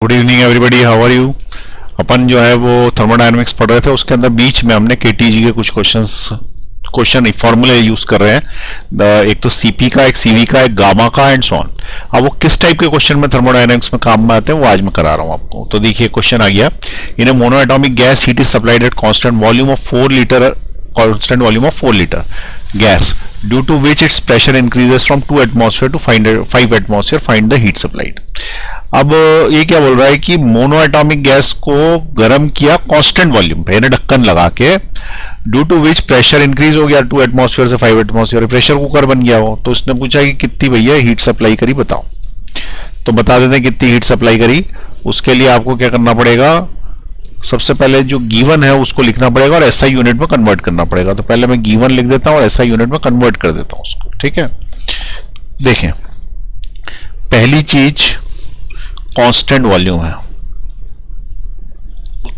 Good evening everybody, how are you. अपन जो है वो थर्मोडायनेमिक्स पढ़ रहे थे, उसके अंदर बीच में हमने केटीजी के कुछ क्वेश्चन फॉर्मूले यूज कर रहे हैं। एक तो सीपी का, एक सीवी का, एक गामा का एंड सो ऑन। अब वो किस टाइप के क्वेश्चन में थर्मोडायनेमिक्स में काम में आते हैं वो आज मैं करा रहा हूँ आपको। तो देखिए क्वेश्चन आ गया, in a monoatomic gas heat is supplied at constant volume of 4 litre gas, due to which its pressure increases from 2 atmosphere to 5 atmosphere. Find the heat supplied. अब ये क्या बोल रहा है कि मोनो एटॉमिक गैस को गर्म किया कांस्टेंट वॉल्यूम पे, यानी ढक्कन लगा के, due to which pressure increase हो गया 2 एटमॉस्फेयर से 5 एटमॉस्फेयर, प्रेशर कुकर बन गया वो। तो उसने पूछा कि कितनी भैया हीट सप्लाई करी बताओ। तो बता देते हैं कितनी हीट सप्लाई करी। उसके लिए आपको क्या करना पड़ेगा, सबसे पहले जो गिवन है उसको लिखना पड़ेगा और एसआई यूनिट में कन्वर्ट करना पड़ेगा। तो पहले मैं गिवन लिख देता हूं और एसआई यूनिट में कन्वर्ट कर देता हूं उसको। ठीक है, देखें पहली चीज कांस्टेंट वॉल्यूम है।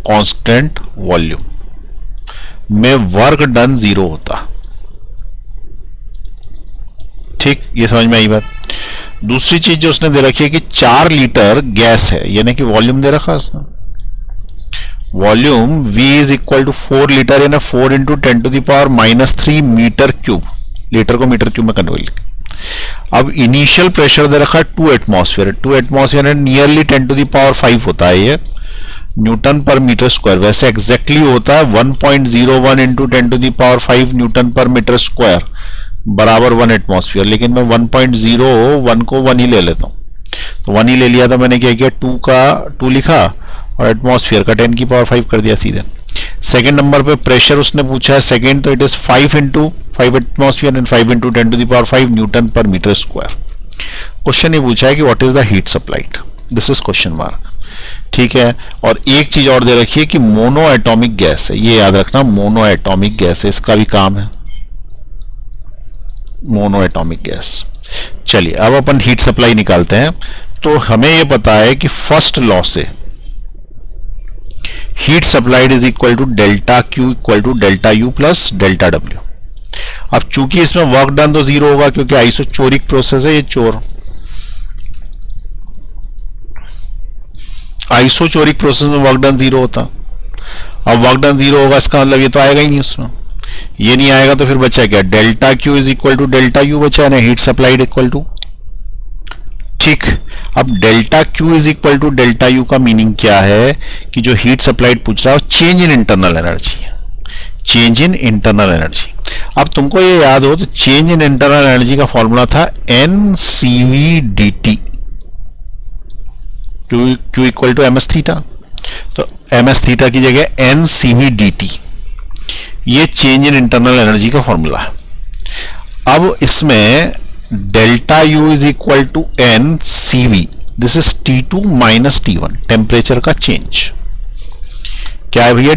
कांस्टेंट वॉल्यूम में वर्क डन 0 होता। ठीक, ये समझ में आई बात। दूसरी चीज जो उसने दे रखी है कि 4 लीटर गैस है, यानी कि वॉल्यूम दे रखा है उसने। Volume V is equal to 4 litre, यानी 4 into 10 to the power -3 metre cube. Litre को मीटर क्यूब में कन्वर्ट। अब इनिशियल प्रेशर दे रखा है 2 atmosphere. 2 atmosphere nearly 10 to the power 5 होता है ये न्यूटन पर मीटर स्क्वायर। वैसे एग्जैक्टली होता है 1.01 into 10 to the power 5 newton per metre square बराबर 1 एटमॉस्फेयर। लेकिन मैं 1.01 को 1 ही ले लेता हूं। तो 1 ही ले लिया था मैंने। क्या किया, 2 का 2 लिखा और एटमॉस्फेयर का 10 की पावर 5 कर दिया सीधे। सेकंड नंबर पे प्रेशर उसने पूछा है सेकंड, तो it is 5 into 5 atmosphere and 5 into 10 to the power 5 newton per metre square. Question ये पूछा है कि what is the heat supplied, this is question mark. ठीक है, और एक चीज और दे रखी है कि मोनो एटॉमिक गैस है, ये याद रखना मोनो एटॉमिक गैस है, इसका भी काम है मोनो एटॉमिक गैस। चलिए अब अपन हीट सप्लाई निकालते हैं। तो हमें ये पता है कि फर्स्ट लॉ से heat supplied is equal to delta Q equal to delta U plus delta W. अब चूंकि इसमें वर्क डन तो 0 होगा क्योंकि आइसोचोरिक प्रोसेस है, ये चोर आइसोचोरिक प्रोसेस में वर्क डन 0 होता। अब वर्क डन 0 होगा, इसका मतलब ये तो आएगा ही नहीं उसमें। ये नहीं आएगा तो फिर बचा क्या, delta Q is equal to delta U बचा है ना, हीट सप्लाइड इक्वल टू। ठीक, अब delta Q is equal to delta U का मीनिंग क्या है कि जो हीट सप्लाइड पूछ रहा है change in internal energy, change in internal energy. अब तुमको ये याद हो तो चेंज इन इंटरनल एनर्जी का फॉर्मूला था NCV/dt, Q equal to ms theta. तो ms थीटा की जगह NCV/dt, ये चेंज इन इंटरनल एनर्जी का फॉर्मूला है। अब इसमें delta U is equal to N C V, this is T2 minus T1, temperature का चेंज। क्या है भैया,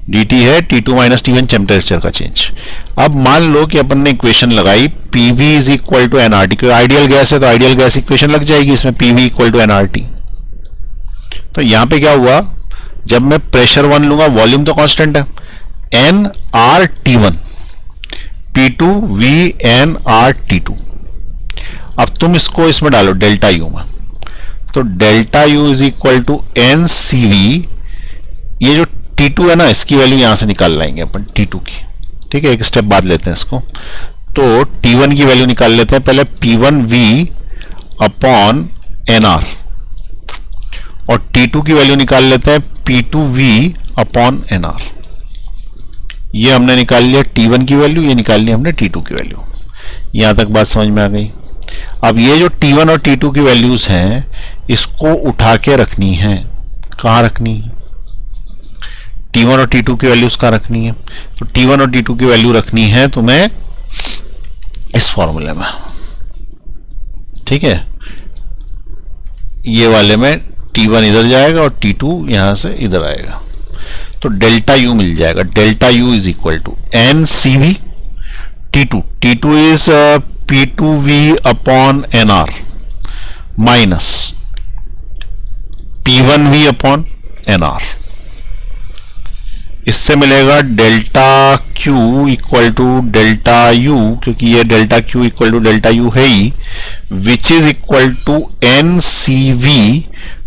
dt है T2 माइनस T1 टेम्परेचर का चेंज। अब मान लो कि अपन ने इक्वेशन लगाई PV is equal to nRT, क्योंकि आइडियल गैस है तो आइडियल गैस इक्वेशन लग जाएगी इसमें, PV इक्वल टू nRT। तो यहां पे क्या हुआ, जब मैं प्रेशर 1 लूंगा, वॉल्यूम तो कांस्टेंट है, nRT1 P2 VnRT2। अब तुम इसको इसमें डालो डेल्टा यू में, तो delta U is equal to NCV। ये जो T2 है ना, इसकी वैल्यू यहां से निकाल लाएंगे अपन T2 की। ठीक है, एक स्टेप बाद लेते हैं इसको। तो T1 की वैल्यू निकाल लेते हैं पहले, P1V अपॉन NR, और T2 की वैल्यू निकाल लेते हैं P2V अपॉन NR। ये हमने निकाल लिया T1 की वैल्यू, ये निकाल लिया हमने T2 की वैल्यू। यहां तक बात समझ में आ गई। अब ये जो T1 और T2 की वैल्यूज हैं, इसको उठा के रखनी है। कहां रखनी है, T1 और T2 की वैल्यूज कहां रखनी है, तो T1 और T2 की वैल्यू रखनी है तुम्हें इस फॉर्मूले में। ठीक है, ये वाले में T1 इधर जाएगा और T2 यहां से इधर आएगा, तो डेल्टा यू मिल जाएगा। Delta U is equal to NCV T2, T2 is P2V upon NR minus P1V upon NR। इससे मिलेगा delta Q equal to delta U, क्योंकि ये delta Q equal to delta U है ही, which is equal to N C V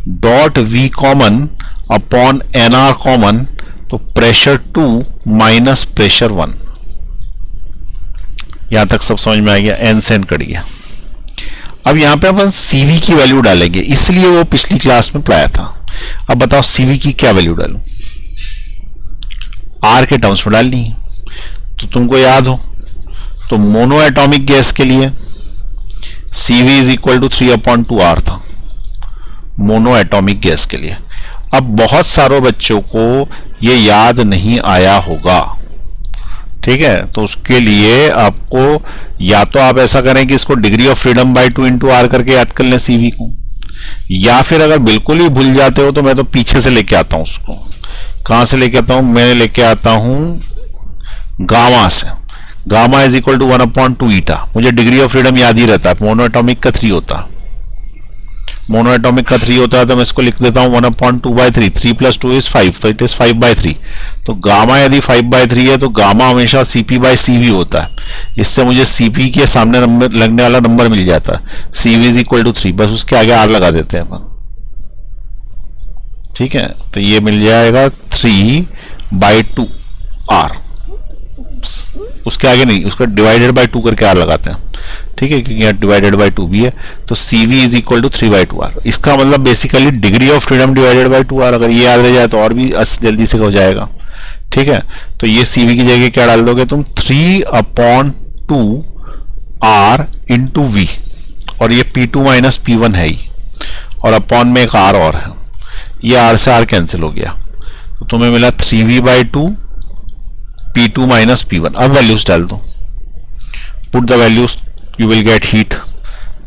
dot V common upon N R common, तो pressure 2 minus pressure 1। यहां तक सब समझ में आ गया, एन से एन कट गया। अब यहां पे अपन सीवी की वैल्यू डालेंगे, इसलिए वो पिछली क्लास में पढ़ाया था। अब बताओ सीवी की क्या वैल्यू डालूं? आर के टर्म्स में डालनी है। तो तुमको याद हो तो मोनो एटॉमिक गैस के लिए सीवी इज इक्वल टू 3/2 था, मोनो एटॉमिक गैस के लिए। अब बहुत सारे बच्चों को ये याद नहीं आया होगा, ठीक है, तो उसके लिए आपको या तो आप ऐसा करें कि इसको degree of freedom by 2 into R करके याद कर लें सीवी को, या फिर अगर बिल्कुल ही भूल जाते हो तो मैं तो पीछे से लेके आता हूं उसको। कहां से लेके आता हूं? मैं लेके आता हूं गामा से। गामा इज इक्वल टू 1/2 ईटा। मुझे डिग्री ऑफ फ्रीडम याद ही रहता है, मोनो एटॉमिक का 3 होता है, मोनो एटॉमिक का 3 होता है, तो मैं इसको लिख देता हूं 1/2/3। 3 + 2 = 5, तो इट इज 5/3। तो गामा यदि 5/3 है तो गामा हमेशा CP/CV होता है। इससे मुझे CP के सामने नंबर लगने वाला नंबर मिल जाता है, CV इज इक्वल टू 3, बस उसके आगे R लगा देते हैं अपन, ठीक है। तो ये मिल जाएगा 3/2 R, उसके आगे नहीं, उसका डिवाइडेड बाय 2 करके R लगाते हैं, ठीक है, क्योंकि यहाँ डिवाइडेड बाय 2 भी है। तो CV is equal to 3/2R। इसका मतलब basically degree of freedom divided by 2R। अगर ये याद रह जाए तो और भी जल्दी से हो जाएगा, ठीक है। तो ये CV की जगह क्या डाल दोगे तुम? 3/2R इंटू V, और ये P2 माइनस P1 है ही, और अपॉन में एक R और है, ये R से R कैंसिल हो गया, तो तुम्हें मिला 3V/2 P2 माइनस P1। अब वैल्यूज डाल दो, put the values, you will get heat.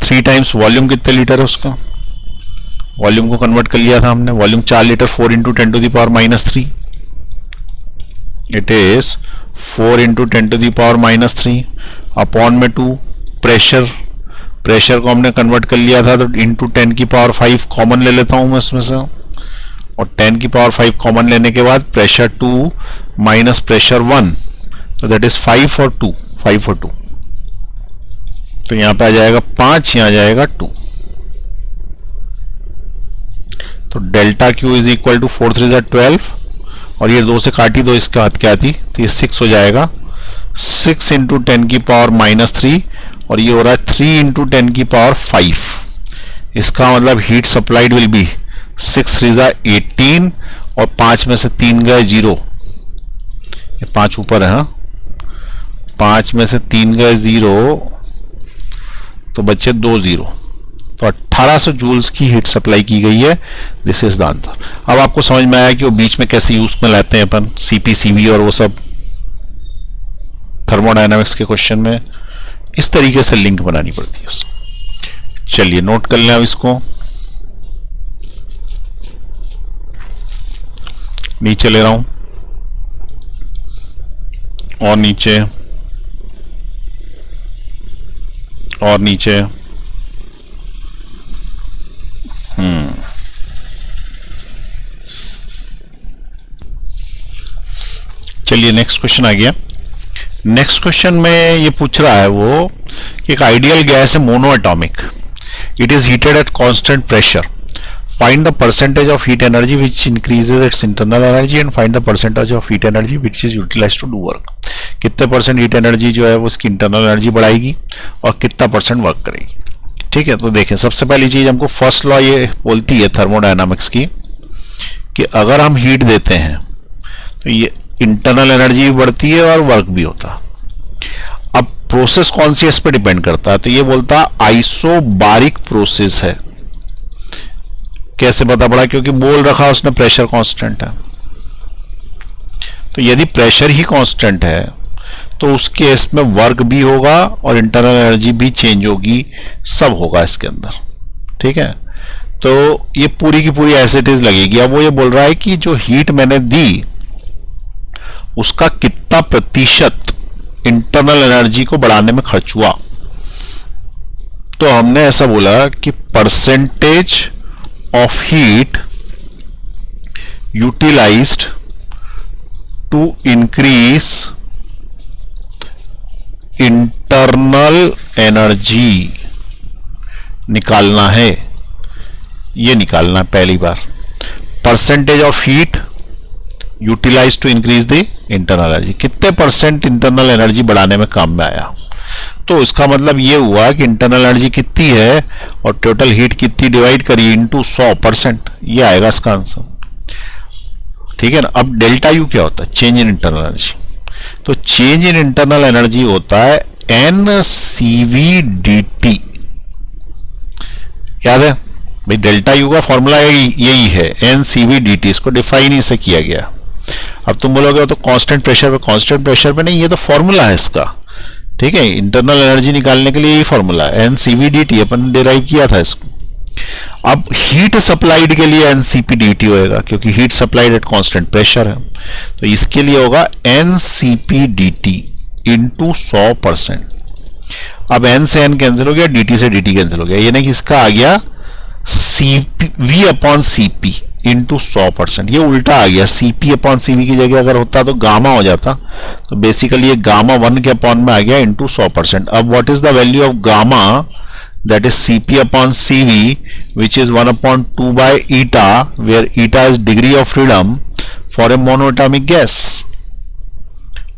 3 times volume कितने लीटर है उसका? वॉल्यूम को कन्वर्ट कर लिया था हमने, volume 4 litre, 4 into 10⁻³ it is 4 into 10⁻³ upon में 2। प्रेशर, प्रेशर को हमने कन्वर्ट कर लिया था, तो इंटू 10⁵ कॉमन ले लेता हूं मैं इसमें से, और 10⁵ कॉमन लेने के बाद प्रेशर 2 माइनस प्रेशर 1, तो दैट इज 5 और 2, 5 और 2, तो यहां पे आ जाएगा 5, यहां आ जाएगा 2। तो delta Q is equal to 4 3 12, और ये 2 से काटी तो इसका हाथ क्या थी, तो ये 6 हो जाएगा, 6 इंटू 10⁻³ और ये हो रहा है 3 इंटू 10⁵। इसका मतलब हीट सप्लाइड विल बी 6 3 18, और 5 में से 3 गए 0, ये 5 ऊपर है, 5 में से 3 गए 0, तो बच्चे 2 0, तो 1800 जूल्स की हीट सप्लाई की गई है। This is the answer. अब आपको समझ में आया कि वो बीच में कैसे यूज में लाते हैं अपन, CP CV और वो सब थर्मोडायनामिक्स के क्वेश्चन में इस तरीके से लिंक बनानी पड़ती है उसको। चलिए नोट कर लें अब इसको, नीचे ले रहा हूं, और नीचे, और नीचे, चलिए नेक्स्ट क्वेश्चन आ गया। नेक्स्ट क्वेश्चन में ये पूछ रहा है वो कि एक आइडियल गैस है mono atomic, it is heated at constant pressure, find the percentage of heat energy which increases its internal energy and find the percentage of heat energy which is utilised to do work. कितने percent heat energy जो है वो उसकी internal energy बढ़ाएगी और कितना percent work करेगी, ठीक है। तो देखें, सबसे पहली चीज हमको फर्स्ट लॉ ये बोलती है थर्मोडायनामिक्स की कि अगर हम हीट देते हैं तो ये इंटरनल एनर्जी भी बढ़ती है और वर्क भी होता है। अब प्रोसेस कौन सी इस पर डिपेंड करता है, तो ये बोलता है आइसोबारिक प्रोसेस है। कैसे पता पड़ा? क्योंकि बोल रखा उसने प्रेशर कांस्टेंट है, तो यदि प्रेशर ही कांस्टेंट है तो उस केस में वर्क भी होगा और इंटरनल एनर्जी भी चेंज होगी, सब होगा इसके अंदर, ठीक है। तो ये पूरी की पूरी एज इट इज लगेगी। अब वो ये बोल रहा है कि जो हीट मैंने दी उसका कितना प्रतिशत इंटरनल एनर्जी को बढ़ाने में खर्च हुआ। तो हमने ऐसा बोला कि percentage of heat utilized to increase internal energy निकालना है, ये निकालना है पहली बार। Percentage of heat utilize to increase the internal energy, कितने परसेंट इंटरनल एनर्जी बढ़ाने में काम में आया। तो इसका मतलब ये हुआ कि इंटरनल एनर्जी कितनी है और टोटल हीट कितनी डिवाइड करी इनटू 100%, ये आएगा इसका आंसर। ठीक है ना। अब डेल्टा यू क्या होता है? Change in internal energy. तो चेंज इन इंटरनल एनर्जी होता है NCV/dt। याद है भाई, डेल्टा यू का फॉर्मूला यही है NCV/dt, इसको डिफाइन ही से किया गया। अब तुम बोलोगे तो कांस्टेंट प्रेशर पे, कांस्टेंट प्रेशर पे नहीं, ये तो फॉर्मूला है इसका। ठीक है, इंटरनल एनर्जी निकालने के लिए यही फॉर्मूला है NCV/dt, अपन डिराइव किया था इसको। अब हीट सप्लाइड के लिए NCP/dt होएगा, क्योंकि heat supplied at constant pressure है, तो इसके लिए होगा NCP/dt इंटू 100%। अब n से n कैंसिल हो गया, dt से dt कैंसिल हो गया, यानी कि इसका आ गया V/Cp इंटू 100%। ये उल्टा आ गया, Cp/Cv की जगह अगर होता तो गामा हो जाता, तो बेसिकली ये गामा 1 के अपॉन में आ गया इंटू 100%। अब what is the value of gamma? that is Cp/Cv, which is 1/2 by eta, where eta is degree of freedom for a monoatomic gas।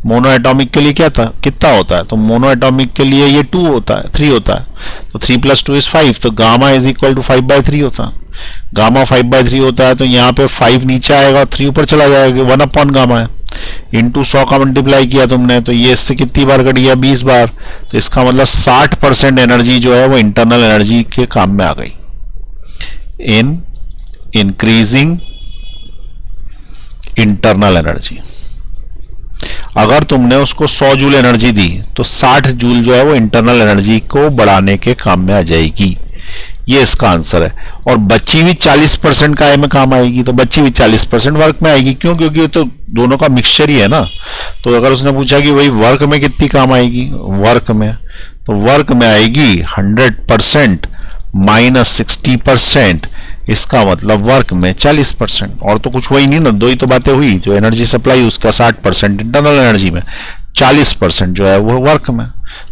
Monoatomic के लिए क्या था, कितना होता है? तो मोनोएटॉमिक के लिए ये 2 होता है, 3 होता है, तो 3 + 2 = 5, तो गामा इज इक्वल टू 5/3 होता है। गामा 5/3 होता है, तो यहाँ पे 5 नीचे आएगा, 3 ऊपर चला जाएगा, 1 गामा है, इंटू 100 का मल्टीप्लाई किया तुमने, तो ये इससे कितनी बार कट गया? 20 बार। तो इसका मतलब 60% एनर्जी जो है वो इंटरनल एनर्जी के काम में आ गई इन इंक्रीजिंग इंटरनल एनर्जी। अगर तुमने उसको 100 जूल एनर्जी दी तो 60 जूल जो है वो इंटरनल एनर्जी को बढ़ाने के काम में आ जाएगी। ये इसका आंसर है। और बची हुई 40% काय में काम आएगी? तो बची हुई 40% वर्क में आएगी। क्यों? क्योंकि तो दोनों का मिक्सचर ही है ना। तो अगर उसने पूछा कि भाई वर्क में कितनी काम आएगी, वर्क में, तो वर्क में आएगी 100% माइनस 60%, इसका मतलब वर्क में 40%। और तो कुछ हुआ ही नहीं ना, दो ही तो बातें हुई। जो एनर्जी सप्लाई उसका 60% इंटरनल एनर्जी में, 40% जो है वो वर्क में।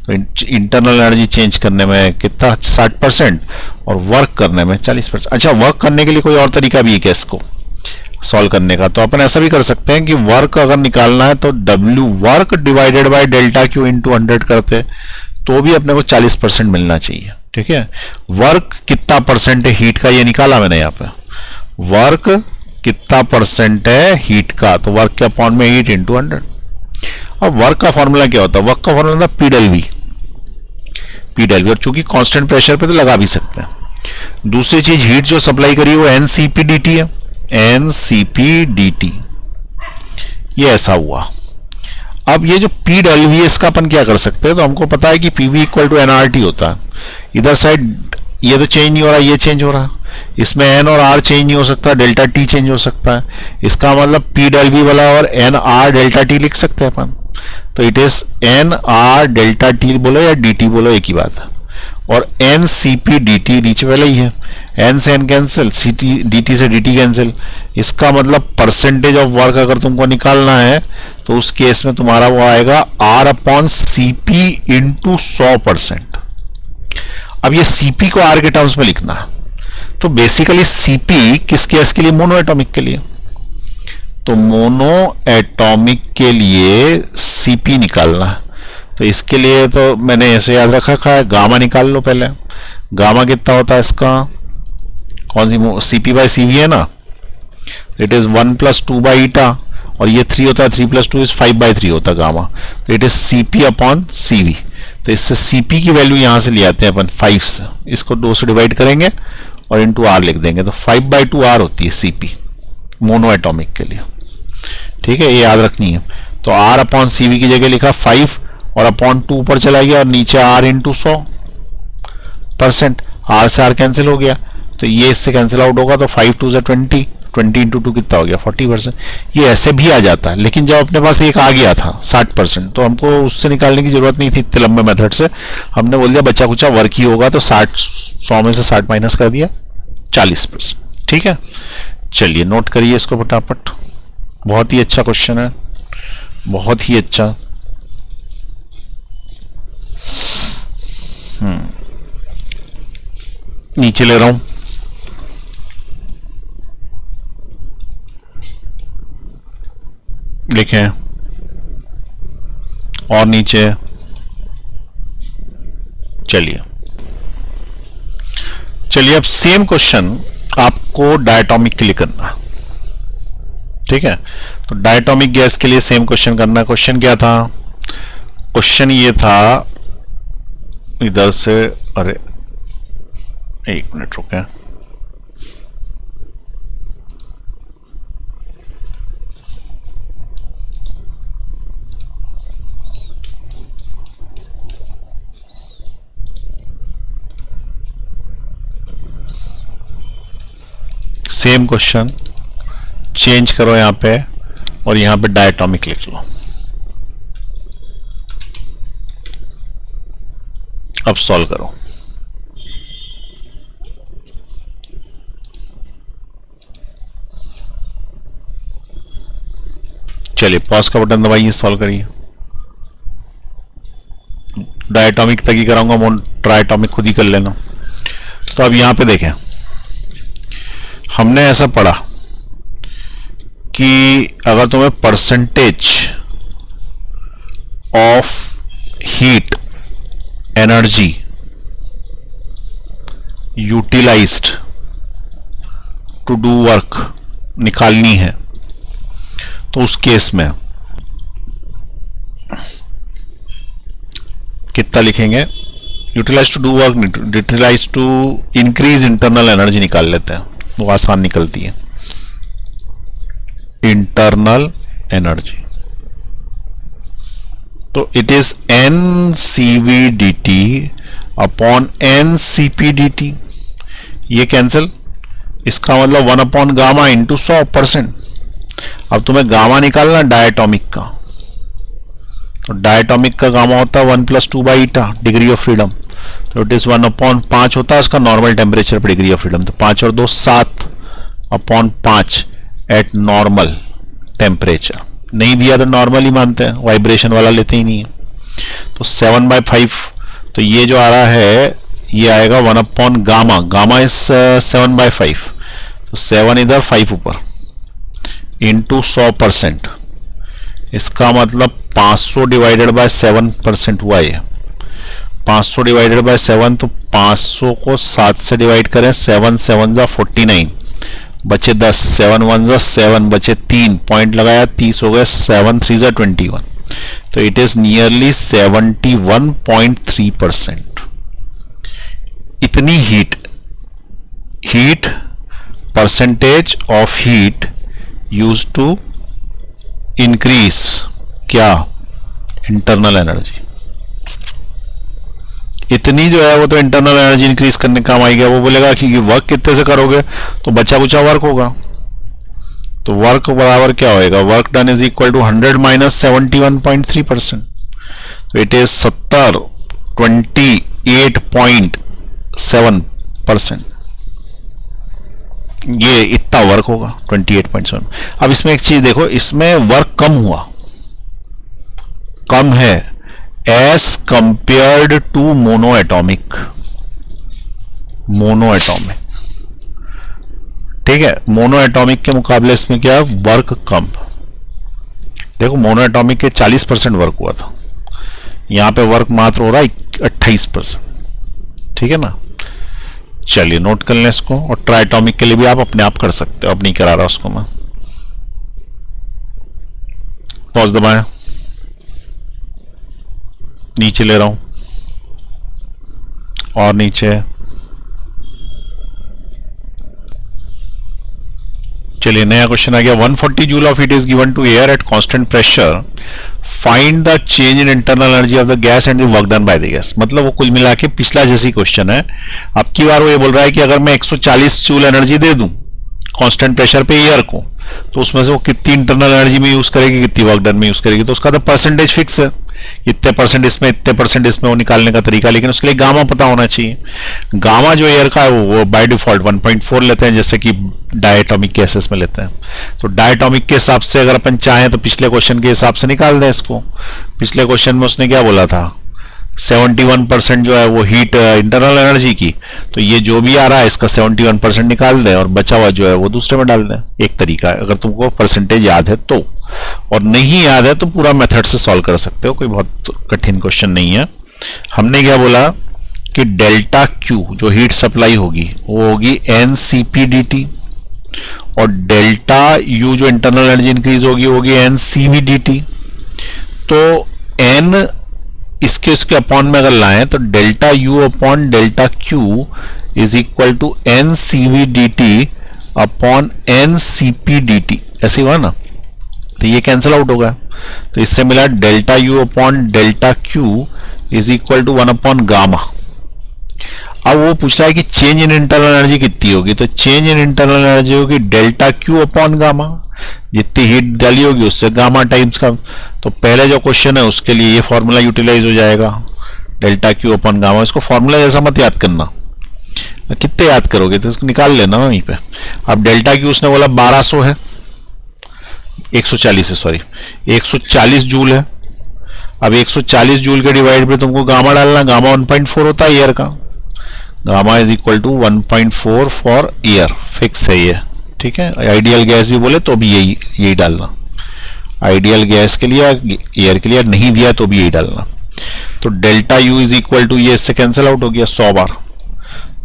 तो इंटरनल एनर्जी चेंज करने में कितना? 60%, और वर्क करने में 40%। अच्छा, वर्क करने के लिए कोई और तरीका भी है क्या इसको सॉल्व करने का? तो अपन ऐसा भी कर सकते हैं कि वर्क अगर निकालना है तो W work divided by delta Q into 100 करते, तो भी अपने को 40% मिलना चाहिए। ठीक है, वर्क कितना परसेंट है हीट का, ये निकाला मैंने यहाँ पे। वर्क कितना परसेंट है हीट का, तो वर्क के अपॉन में हीट इंटू 100। अब वर्क का फॉर्मूला क्या होता है? वर्क का फॉर्मूला था P/V, और चूंकि कांस्टेंट प्रेशर पे तो लगा भी सकते हैं। दूसरी चीज, हीट जो सप्लाई करी है वो NCP/dt है, NCP/dt, ये ऐसा हुआ। अब ये जो P/V इसका अपन क्या कर सकते हैं? तो हमको पता है कि PV = NRT होता है। इधर साइड ये तो चेंज नहीं हो रहा, ये चेंज हो रहा, इसमें N और R चेंज नहीं हो सकता, डेल्टा T चेंज हो सकता है। इसका मतलब P/V वाला और NR डेल्टा T लिख सकते हैं अपन। तो it is NR delta T बोलो या DT बोलो, एक ही बात है। और NCP/dt नीचे वाला ही है, N से N कैंसिल, DT से DT कैंसिल। इसका मतलब परसेंटेज ऑफ वर्क अगर तुमको निकालना है तो उस केस में तुम्हारा वो आएगा R/Cp इंटू 100%। अब ये Cp को R के टर्म्स में लिखना है, तो बेसिकली Cp किस केस के लिए? मोनो एटॉमिक के लिए। तो मोनो एटॉमिक के लिए Cp निकालना है, तो इसके लिए तो मैंने ऐसे याद रखा है, गामा निकाल लो पहले। गामा कितना होता है इसका? कौन सी? Cp/Cv है ना, इट इज 1 + 2 by eta, और ये 3 होता है, 3 + 2 = 5/3 होता है गामा। तो इट इज Cp/Cv। तो इससे Cp की वैल्यू यहां से ले आते हैं अपन 5 से, इसको 2 से डिवाइड करेंगे और इंटू R लिख देंगे, तो 5/2 R होती है Cp मोनो एटॉमिक के लिए। ठीक है, ये याद रखनी है। तो R/Cv की जगह लिखा 5 और अपॉन 2 ऊपर चला गया, और नीचे R इंटू 100%। R से R कैंसिल हो गया, तो ये इससे कैंसिल आउट होगा, तो 5 × 2 = 20, 20 × 2 कितना हो गया? 40%। ये ऐसे भी आ जाता है, लेकिन जब अपने पास एक आ गया था 60%, तो हमको उससे निकालने की जरूरत नहीं थी इतने लंबे मेथड से। हमने बोल दिया बचा कुचा वर्क ही होगा, तो 100 में से 60 माइनस कर दिया, 40%। ठीक है, चलिए नोट करिए इसको फटाफट। बहुत ही अच्छा क्वेश्चन है, बहुत ही अच्छा। नीचे ले रहा हूं, लिखें, और नीचे। चलिए अब सेम क्वेश्चन आपको डायटोमिक के लिए करना, ठीक है। तो डायटोमिक गैस के लिए सेम क्वेश्चन करना। क्वेश्चन क्या था? क्वेश्चन ये था, इधर से, अरे एक मिनट रुके, सेम क्वेश्चन चेंज करो यहां पे, और यहां पे डायटोमिक लिख लो। अब सॉल्व करो। चलिए पॉज का बटन दबाइए, सॉल्व करिए। डायटोमिक तक ही कराऊंगा, ट्राइटोमिक खुद ही कर लेना। तो अब यहां पे देखें, हमने ऐसा पढ़ा कि अगर तुम्हें percentage of heat energy utilised to do work निकालनी है, तो उस केस में कितना लिखेंगे? Utilise to do work, utilise to increase internal energy निकाल लेते हैं, वो आसान निकलती है। इंटरनल एनर्जी, तो it is NCVDT upon NCPDT। ये कैंसिल, इसका मतलब 1 अपॉन गामा इंटू 100%। अब तुम्हें गामा निकालना डायटोमिक का, तो डायटोमिक का गामा होता है 1 + 2 by eta, degree of freedom. तो इट इज 1 अपॉन 5 होता है उसका नॉर्मल टेम्परेचर पर डिग्री ऑफ फ्रीडम। तो 5 और 2 7 अपॉन 5 एट नॉर्मल टेम्परेचर। नहीं दिया तो नॉर्मल ही मानते हैं, वाइब्रेशन वाला लेते ही नहीं है। तो 7/5, तो ये जो आ रहा है ये आएगा 1 अपॉन गामा, गामा इज 7/5, तो 7 इधर 5 ऊपर, इंटू 100%। इसका मतलब 500 डिवाइडेड बाय 7% हुआ ये। 500 डिवाइडेड बाय 7, तो 500 को 7 से डिवाइड करें, 7 7 जा 49, बचे 10, 7 1 जा 7, बचे 3, पॉइंट लगाया 30 हो गए, 7 3 जा 21। तो इट इज नियरली 71.3%। इतनी heat percentage of heat use to increase क्या? Internal energy. इतनी जो है वो तो इंटरनल एनर्जी इंक्रीज करने काम आएगी। वो बोलेगा कि वर्क कितने से करोगे, तो बचा कुचा वर्क होगा। तो वर्क बराबर क्या होएगा? Work done is equal to 100 minus 71.3%। तो इट इज 28.7%। ये इतना वर्क होगा 28.7। अब इसमें एक चीज देखो, इसमें वर्क कम हुआ, कम है as compared to mono atomic. ठीक है, मोनो एटॉमिक के मुकाबले इसमें क्या है? वर्क कम। देखो मोनो एटॉमिक के 40% वर्क हुआ था, यहां पे वर्क मात्र हो रहा है 28%। ठीक है ना। चलिए नोट कर लें इसको, और ट्राइटॉमिक के लिए भी आप अपने आप कर सकते हो, अब नहीं करा रहा उसको मैं। पॉज दबाएं, नीचे ले रहा हूं, और नीचे। चलिए नया क्वेश्चन आ गया। 140 joule of heat is given to air at constant pressure, find the change in internal energy of the gas and the work done by the gas. मतलब वो कुल मिला के पिछला जैसी क्वेश्चन है। अब की बार वो ये बोल रहा है कि अगर मैं 140 जूल एनर्जी दे दूं कांस्टेंट प्रेशर पे एयर को, तो उसमें से वो कितनी इंटरनल एनर्जी में यूज करेगी, कितनी वर्क डन में यूज करेगी। तो उसका तो परसेंटेज फिक्स है, इतने परसेंट इसमें, इतने परसेंट इसमें, वो निकालने का तरीका। लेकिन उसके लिए गामा पता होना चाहिए। गामा जो एयर का है वो बाय डिफॉल्ट 1.4 लेते हैं, जैसे कि डायटोमिक गैसेस में लेते हैं। तो डायटोमिक के हिसाब से अगर अपन चाहें तो पिछले क्वेश्चन के हिसाब से निकाल दें इसको। पिछले क्वेश्चन में उसने क्या बोला था? 71% जो है वो हीट इंटरनल एनर्जी की, तो ये जो भी आ रहा है इसका 71% निकाल दें और बचा हुआ जो है वो दूसरे में डाल दें। एक तरीका है, अगर तुमको परसेंटेज याद है तो, और नहीं याद है तो पूरा मेथड से सॉल्व कर सकते हो, कोई बहुत कठिन क्वेश्चन नहीं है। हमने क्या बोला कि डेल्टा क्यू जो हीट सप्लाई होगी वो होगी NCP/dt, और डेल्टा यू जो इंटरनल एनर्जी इंक्रीज होगी NCV/dt। तो n इसके अपॉन में अगर लाएं तो delta U upon delta Q is equal to NCV/dt upon NCP/dt, ऐसे हुआ ना, तो ये कैंसिल आउट होगा। तो इससे मिला delta U upon delta Q is equal to 1 upon gamma. अब वो पूछ रहा है कि चेंज इन इंटरनल एनर्जी कितनी होगी, तो चेंज इन इंटरनल एनर्जी होगी डेल्टा क्यू अपॉन गामा, जितनी हीट डाली होगी उससे गामा टाइम्स का। तो पहले जो क्वेश्चन है उसके लिए ये फॉर्मूला यूटिलाइज हो जाएगा, डेल्टा क्यू अपॉन गामा। इसको फॉर्मूला जैसा मत याद करना, कितने याद करोगे तो इसको निकाल लेना वहीं पे। अब डेल्टा क्यू उसने बोला 1200 है, 140 है, सॉरी 140 जूल है। अब 140 जूल के डिवाइड पे तुमको गामा डालना, गामा 1.4 होता है ईयर का, gamma is equal to 1.4 for air, fix है ये, ठीक है। आइडियल गैस भी बोले तो भी यही डालना, आइडियल गैस के लिए ईयर के लिए नहीं दिया तो भी यही डालना। तो delta U is equal to, ये इससे कैंसिल आउट हो गया 100 बार,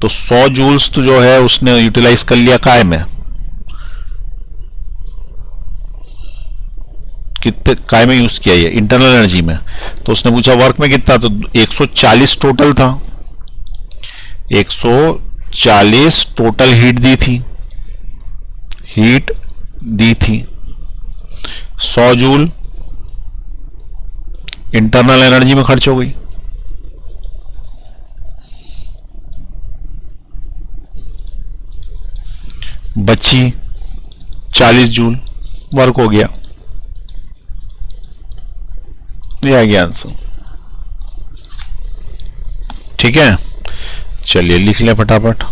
तो 100 जूल्स तो जो है उसने यूटिलाइज कर लिया काय में, कितने काय में यूज किया ये इंटरनल एनर्जी में। तो उसने पूछा वर्क में कितना, तो 140 टोटल था, 140 टोटल हीट दी थी, 100 जूल इंटरनल एनर्जी में खर्च हो गई। बची 40 जूल, वर्क हो गया, ये आ गया आंसर, ठीक है। चलिए लिख लें फटाफट,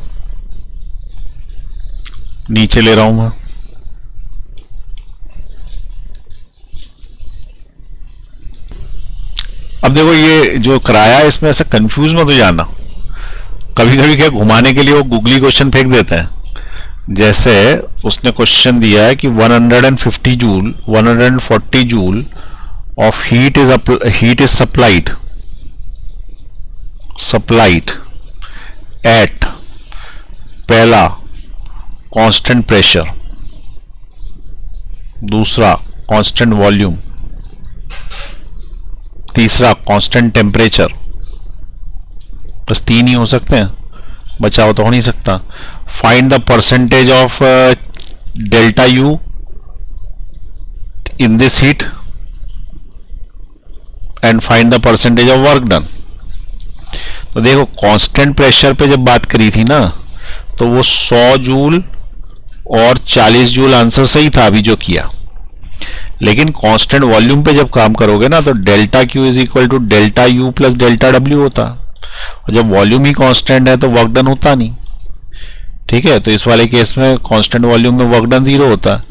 नीचे ले रहा हूं मैं। अब देखो ये जो कराया है इसमें ऐसा कंफ्यूज मत हो जाना, कभी कभी क्या घुमाने के लिए वो गूगली क्वेश्चन फेंक देते हैं। जैसे उसने क्वेश्चन दिया है कि 150 joule 140 joule of heat is supplied eight पहला कांस्टेंट प्रेशर, दूसरा कांस्टेंट वॉल्यूम, तीसरा कांस्टेंट टेम्परेचर। बस 3 ही हो सकते हैं, बचाव तो हो नहीं सकता। Find the percentage of delta you in this heat and find the percentage of work done. तो देखो कांस्टेंट प्रेशर पे जब बात करी थी ना तो वो 100 जूल और 40 जूल आंसर सही था अभी जो किया, लेकिन कांस्टेंट वॉल्यूम पे जब काम करोगे ना तो delta Q is equal to delta U plus delta W होता, और जब वॉल्यूम ही कांस्टेंट है तो वर्क डन होता नहीं, ठीक है। तो इस वाले केस में कांस्टेंट वॉल्यूम में वर्क डन 0 होता है,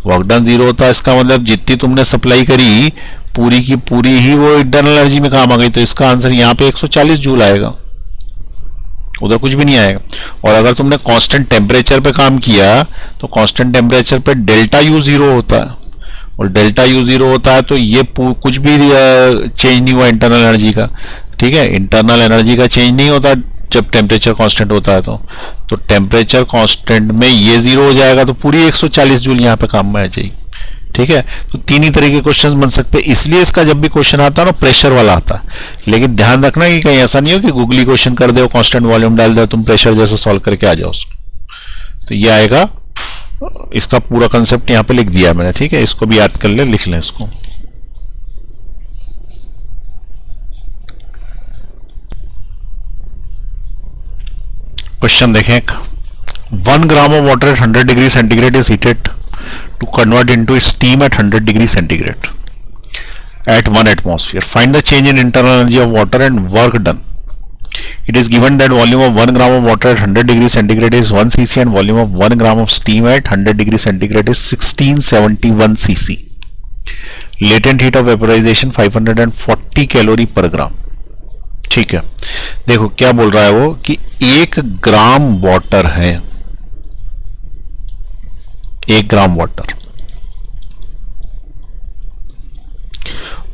वर्क डन 0 होता है, इसका मतलब जितनी तुमने सप्लाई करी पूरी की पूरी ही वो इंटरनल एनर्जी में काम आ गई। तो इसका आंसर यहाँ पे 140 जूल आएगा, उधर कुछ भी नहीं आएगा। और अगर तुमने कांस्टेंट टेम्परेचर पे काम किया तो कांस्टेंट टेम्परेचर पे डेल्टा यू 0 होता है, और डेल्टा यू 0 होता है तो ये कुछ भी चेंज नहीं हुआ इंटरनल एनर्जी का, ठीक है। इंटरनल एनर्जी का चेंज नहीं होता जब टेम्परेचर कांस्टेंट होता है, तो टेम्परेचर कांस्टेंट में ये 0 हो जाएगा, तो पूरी 140 जूल यहाँ पे काम में आ जाएगी, ठीक है। तो 3 ही तरह के क्वेश्चंस बन सकते हैं, इसलिए इसका जब भी क्वेश्चन आता है ना प्रेशर वाला आता है। लेकिन ध्यान रखना कि कहीं ऐसा नहीं हो कि गूगली क्वेश्चन कर दो, कांस्टेंट वॉल्यूम डाल दो, तुम प्रेशर जैसा सॉल्व करके आ जाओ उसको। तो ये आएगा, इसका पूरा कंसेप्ट यहाँ पे लिख दिया मैंने, ठीक है। इसको भी याद कर ले, लिख लें इसको। क्वेश्चन देखें, 1 gram of water at 100 degree centigrade is heated to convert into steam at 100 degree centigrade at 1 atmosphere. Find the change in internal energy of water and work done. It is given that volume of 1 gram of water at 100 degree centigrade is 1 cc and volume of 1 gram of steam at 100 degree centigrade is 1671 cc. Latent heat of vaporization 540 calorie per gram. ठीक है, देखो क्या बोल रहा है वो कि 1 gram water है, 1 ग्राम वाटर,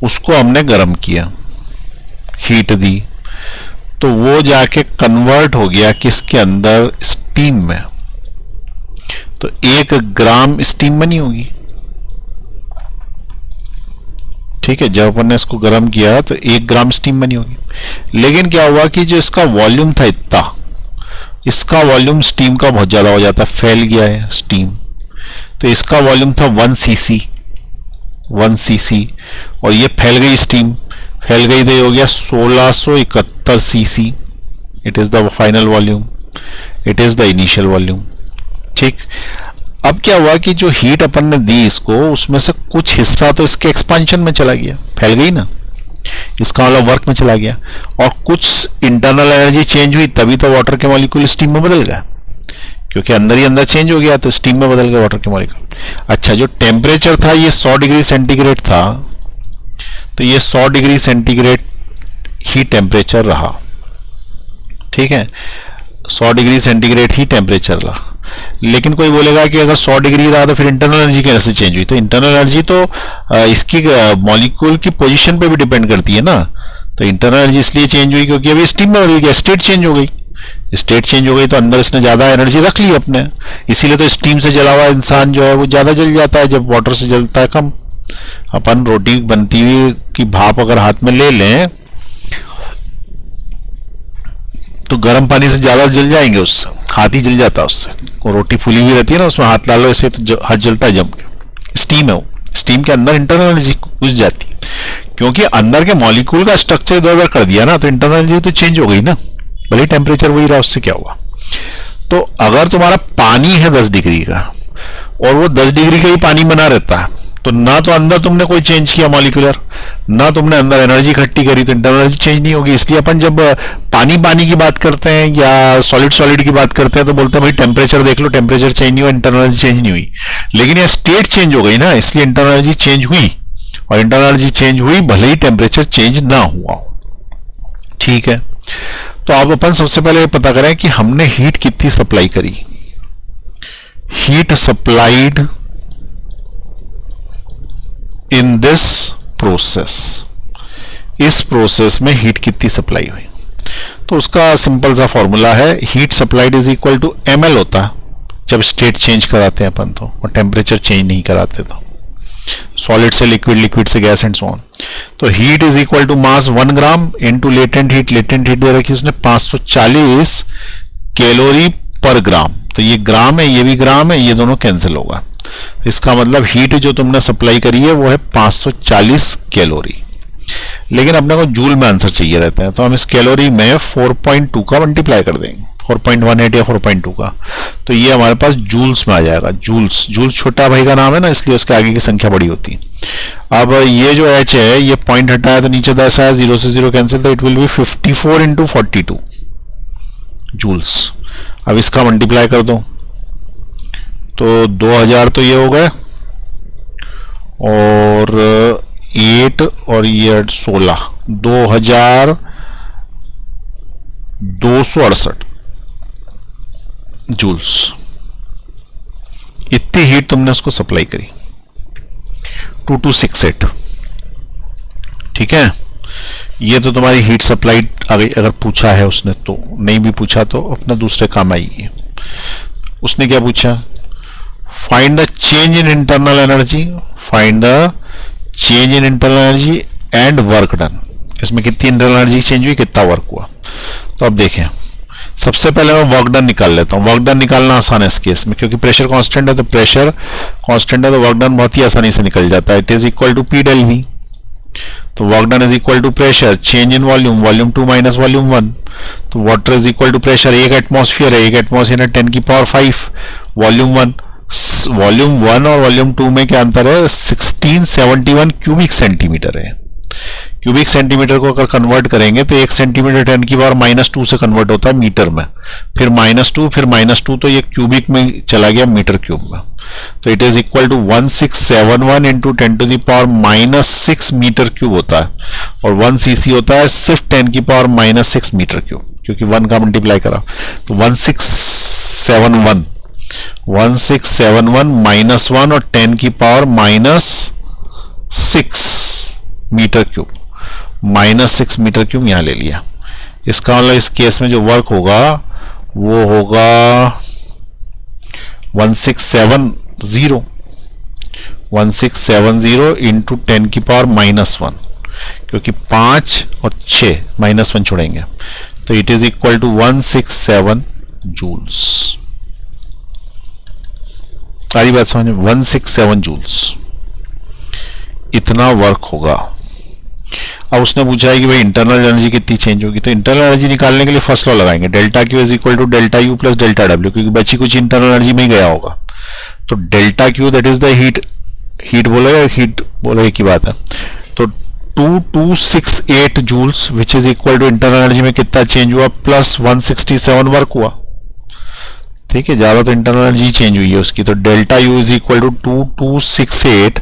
उसको हमने गर्म किया, हीट दी, तो वो जाके कन्वर्ट हो गया किसके अंदर, स्टीम में। तो 1 ग्राम स्टीम बनी होगी। ठीक है, जब अपन ने इसको गर्म किया तो 1 ग्राम स्टीम बनी होगी। लेकिन क्या हुआ कि जो इसका वॉल्यूम था इतना, इसका वॉल्यूम स्टीम का बहुत ज्यादा हो जाता, फैल गया है स्टीम। तो इसका वॉल्यूम था 1 सीसी, 1 सीसी, और ये फैल गई स्टीम, फैल गई तो ये हो गया 1671 CC. It is the final volume, it is the initial volume. ठीक, अब क्या हुआ कि जो हीट अपन ने दी इसको, उसमें से कुछ हिस्सा तो इसके एक्सपांशन में चला गया, फैल गई ना, इसका मतलब वर्क में चला गया, और कुछ इंटरनल एनर्जी चेंज हुई, तभी तो वाटर के मॉलिक्यूल स्टीम में बदल गया, क्योंकि अंदर ही अंदर चेंज हो गया तो स्टीम में बदल गया वाटर के मॉलिक्यूल। अच्छा, जो टेम्परेचर था ये 100 डिग्री सेंटीग्रेड था, तो ये 100 डिग्री सेंटीग्रेड ही टेम्परेचर रहा। ठीक है, 100 डिग्री सेंटीग्रेड ही टेम्परेचर रहा। लेकिन कोई बोलेगा कि अगर 100 डिग्री रहा तो फिर इंटरनल एनर्जी कैसे चेंज हुई? तो इंटरनल एनर्जी तो इसकी मॉलिक्यूल की पोजीशन पे भी डिपेंड करती है ना। तो इंटरनल एनर्जी इसलिए चेंज हुई क्योंकि अभी स्टीम में बदल गया, स्टेट चेंज हो गई, स्टेट चेंज हो गई तो अंदर इसने ज्यादा एनर्जी रख ली अपने, इसीलिए तो स्टीम से जला हुआ इंसान जो है वो ज्यादा जल जाता है, जब वाटर से जलता है कम। अपन रोटी बनती हुई की भाप अगर हाथ में ले लें तो गर्म पानी से ज्यादा जल जाएंगे, उससे हाथ ही जल जाता है उससे। वो रोटी फूली हुई रहती है ना, उसमें हाथ डालो ऐसे तो हाथ जलता है जम के। स्टीम है वो, स्टीम के अंदर इंटरनल एनर्जी घुस जाती है, क्योंकि अंदर के मॉलिक्यूल का स्ट्रक्चर इधर उधर कर दिया ना, तो इंटरनल एनर्जी तो चेंज हो गई ना, भले टेम्परेचर वही रहा, उससे क्या हुआ। तो अगर तुम्हारा पानी है 10 डिग्री का और वो 10 डिग्री का ही पानी बना रहता है, तो ना तो अंदर तुमने कोई चेंज किया मॉलिक्यूलर, ना तुमने अंदर एनर्जी इकट्ठी करी, तो इंटरनल एनर्जी चेंज नहीं होगी। इसलिए अपन जब पानी पानी की बात करते हैं या सॉलिड सॉलिड की बात करते हैं तो बोलते हैं भाई टेम्परेचर देख लो, टेम्परेचर चेंज नहीं हुआ, इंटरनल एनर्जी चेंज नहीं हुई। लेकिन यह स्टेट चेंज हो गई ना, इसलिए इंटरनल एनर्जी चेंज हुई, और इंटरनल एनर्जी चेंज हुई भले ही टेम्परेचर चेंज ना हुआ हो। ठीक है, तो अब अपन सबसे पहले पता करें कि हमने हीट कितनी सप्लाई करी। Heat supplied in this process, इस प्रोसेस में हीट कितनी सप्लाई हुई। तो उसका सिंपल सा फॉर्मूला है, heat supplied is equal to ml होता है जब स्टेट चेंज कराते हैं अपन तो, और टेम्परेचर चेंज नहीं कराते तो, सॉलिड से लिक्विड, लिक्विड से गैस एंड सो ऑन। तो heat is equal to mass 1 gram into latent heat, latent heat दे रखी उसने 540 कैलोरी पर ग्राम। तो ये ग्राम है, ये भी ग्राम है, ये दोनों कैंसिल होगा। तो इसका मतलब हीट जो तुमने सप्लाई करी है वो है 540 कैलोरी। लेकिन अपने को जूल में आंसर चाहिए रहता है, तो हम इस कैलोरी में 4.2 का मल्टीप्लाई कर देंगे, 4.18 या 4.2 का, तो ये हमारे पास जूल्स में आ जाएगा। जूल्स, जूल्स छोटा भाई का नाम है ना, इसलिए उसके आगे की संख्या बड़ी होती है। अब ये जो h है, ये पॉइंट हटाया तो नीचे 10 आया, 0 से 0 कैंसिल, तो it will be 54 into 42 joules. अब इसका मल्टीप्लाई कर दो तो 2000 तो ये हो गए, और 8 और ये 16, 2268 जूल्स। इतनी हीट तुमने उसको सप्लाई करी, 2268। ठीक है, ये तो तुम्हारी हीट सप्लाई आ गई, अगर पूछा है उसने तो। नहीं भी पूछा तो अपना दूसरे काम आएगी। उसने क्या पूछा, find the change in internal energy, find the change in internal energy and work done. इसमें कितनी इंटरनल एनर्जी चेंज हुई, कितना वर्क हुआ। तो अब देखें, सबसे पहले मैं वर्क डन निकाल लेता हूं। वर्क डन निकालना आसान है इस केस में, क्योंकि प्रेशर कांस्टेंट है, तो प्रेशर कांस्टेंट है तो वर्क डन बहुत ही आसानी से निकल जाता है। It is equal to P del V. तो work done is equal to pressure change in volume, volume 2 minus volume 1। तो water is equal to pressure, 1 atmosphere है, 1 एटमॉस्फेयर है 10 की पावर 5, वॉल्यूम 1। वॉल्यूम 1 और वॉल्यूम 2 में क्या अंतर है, 1671 क्यूबिक सेंटीमीटर है। क्यूबिक सेंटीमीटर को अगर कन्वर्ट करेंगे तो 1 सेंटीमीटर 10 की पावर -2 से कन्वर्ट होता है मीटर में, फिर -2, फिर -2, तो ये क्यूबिक में चला गया मीटर क्यूब में। तो it is equal to 1671 into 10⁻⁻6 metre cube होता है, और 1 cc होता है सिर्फ 10⁻⁻6 मीटर क्यूब, क्योंकि 1 का मल्टीप्लाई करा तो 1671 -1 और 10⁻⁻6 मीटर क्यूब, -6 मीटर क्यूब यहां ले लिया। इसका मतलब इस केस में जो वर्क होगा वो होगा 1670 इंटू 10⁻⁻1, क्योंकि 5 और 6 -1 छोड़ेंगे, तो it is equal to 167 joules. सारी बात समझ में, 167 जूल्स इतना वर्क होगा। अब उसने पूछा है कि भाई इंटरनल एनर्जी कितनी चेंज होगी, तो इंटरनल एनर्जी निकालने के लिए फर्स्ट लॉ लगाएंगे, delta Q is equal to delta U plus delta W, क्योंकि बची कुछ इंटरनल एनर्जी में ही गया होगा। तो delta Q that is the heat बोले या हीट बोले एक ही बात है, तो 2268 joules which is equal to internal energy में कितना चेंज हुआ, प्लस 167 वर्क हुआ। ठीक है, ज्यादा तो इंटरनल एनर्जी चेंज हुई है उसकी, तो delta U is equal to 2268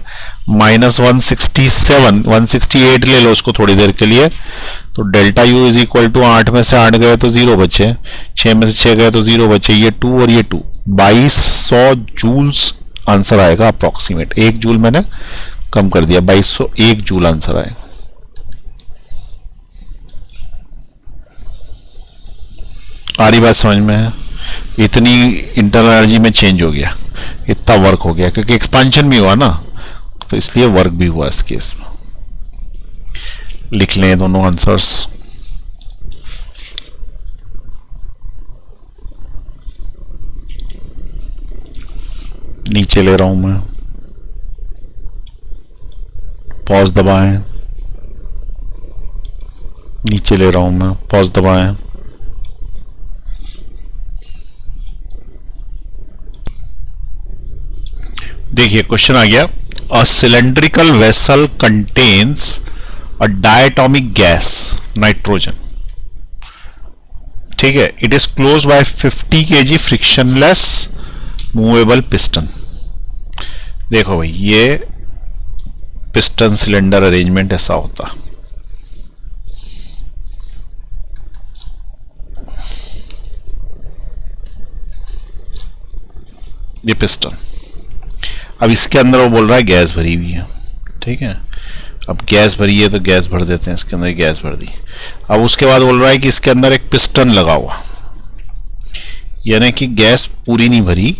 minus 168 ले लो उसको थोड़ी देर के लिए, तो delta U is equal to 8 में से 8 गए तो 0 बचे, 6 में से 6 गए तो 0 बचे, ये 2 और ये 2, 2200 जूल्स आंसर आएगा अप्रोक्सीमेट। 1 जूल मैंने कम कर दिया, 2201 जूल आंसर आएगा। आ रही बात समझ में है? इतनी इंटरनल एनर्जी में चेंज हो गया, इतना वर्क हो गया, क्योंकि एक्सपेंशन भी हुआ ना, तो इसलिए वर्क भी हुआ इस केस में। लिख लें दोनों आंसर्स। नीचे ले रहा हूं मैं, पॉज दबाएं, नीचे ले रहा हूं मैं, पॉज दबाएं। देखिए क्वेश्चन आ गया, a cylindrical vessel contains a diatomic gas nitrogen, ठीक है, it is close by 50 kg frictionless movable piston. देखो भाई, ये पिस्टन सिलेंडर अरेंजमेंट ऐसा होता, ये पिस्टन। अब इसके अंदर वो बोल रहा है गैस भरी हुई है, ठीक है, अब गैस भरी है तो गैस भर देते हैं, इसके अंदर गैस भर दी। अब उसके बाद बोल रहा है कि इसके अंदर एक पिस्टन लगा हुआ, यानी कि गैस पूरी नहीं भरी,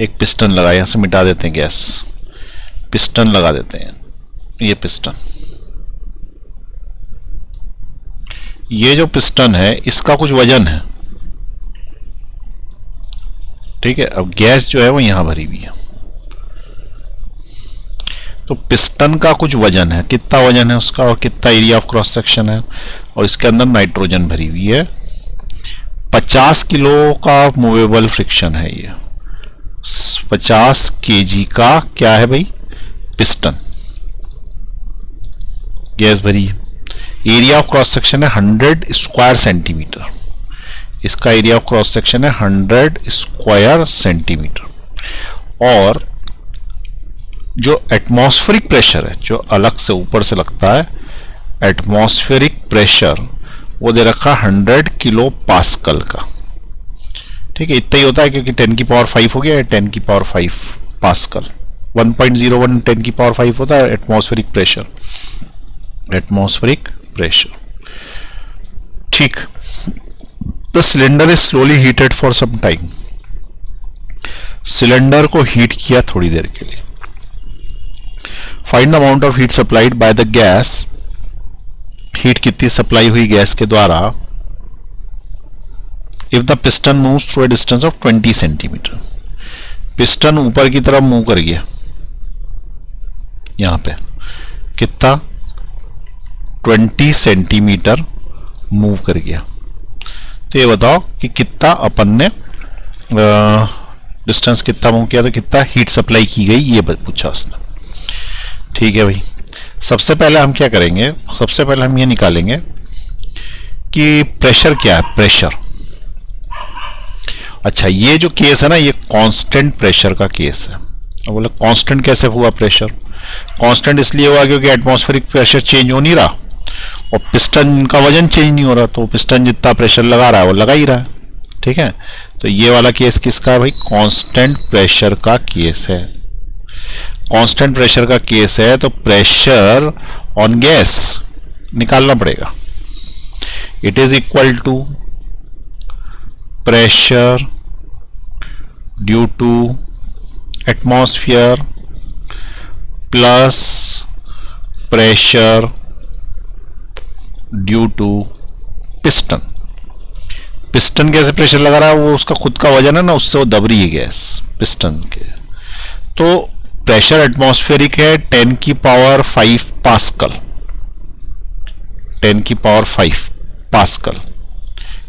एक पिस्टन लगा, यहां से मिटा देते हैं गैस, पिस्टन लगा देते हैं, ये पिस्टन, ये जो पिस्टन है इसका कुछ वजन है, ठीक है। अब गैस जो है वो यहां भरी हुई है, तो पिस्टन का कुछ वजन है, कितना वजन है उसका और कितना एरिया ऑफ क्रॉस सेक्शन है, और इसके अंदर नाइट्रोजन भरी हुई है। 50 किलो का मूवेबल फ्रिक्शन है, ये 50 kg का क्या है भाई, पिस्टन, गैस भरी है। एरिया ऑफ क्रॉस सेक्शन है 100 स्क्वायर सेंटीमीटर, इसका एरिया ऑफ क्रॉस सेक्शन है 100 स्क्वायर सेंटीमीटर। और जो एटमॉस्फेरिक प्रेशर है, जो अलग से ऊपर से लगता है, एटमॉस्फेरिक प्रेशर वो दे रखा 100 किलो पास्कल का, ठीक है, इतना ही होता है, क्योंकि 10 की पावर 5 हो गया, 10 की पावर 5 पास्कल, 1.01 10 की पावर 5 होता है एटमॉस्फेरिक प्रेशर, एटमॉस्फेरिक प्रेशर, ठीक। The cylinder is slowly heated for some time, cylinder को हीट किया थोड़ी देर के लिए। Find the amount of heat supplied by the gas, heat कितनी सप्लाई हुई गैस के द्वारा, if the piston moves through a distance of 20 centimetre, piston ऊपर की तरफ मूव कर गया, यहां पे कितना 20 सेंटीमीटर मूव कर गया, तो ये बताओ कि कितना अपन ने डिस्टेंस कितना मूव किया, तो कितना हीट सप्लाई की गई, ये पूछा उसने, ठीक है भाई। सबसे पहले हम क्या करेंगे, सबसे पहले हम ये निकालेंगे कि प्रेशर क्या है, प्रेशर, अच्छा, ये जो केस है ना, ये कांस्टेंट प्रेशर का केस है। अब बोले कांस्टेंट कैसे हुआ प्रेशर? कांस्टेंट इसलिए हुआ क्योंकि एटमॉस्फेरिक प्रेशर चेंज हो नहीं रहा और पिस्टन का वजन चेंज नहीं हो रहा, तो पिस्टन जितना प्रेशर लगा रहा है वो लगा ही रहा है। ठीक है, तो ये वाला केस किसका है भाई? कांस्टेंट प्रेशर का केस है। कांस्टेंट प्रेशर का केस है तो प्रेशर ऑन गैस निकालना पड़ेगा। It is equal to pressure due to atmosphere plus pressure due to piston. Piston कैसे प्रेशर लगा रहा है? वो उसका खुद का वजन है ना, उससे वो दब रही है गैस पिस्टन के। तो प्रेशर एटमॉस्फेरिक है 10 की पावर 5 पास्कल, 10 की पावर 5 पास्कल।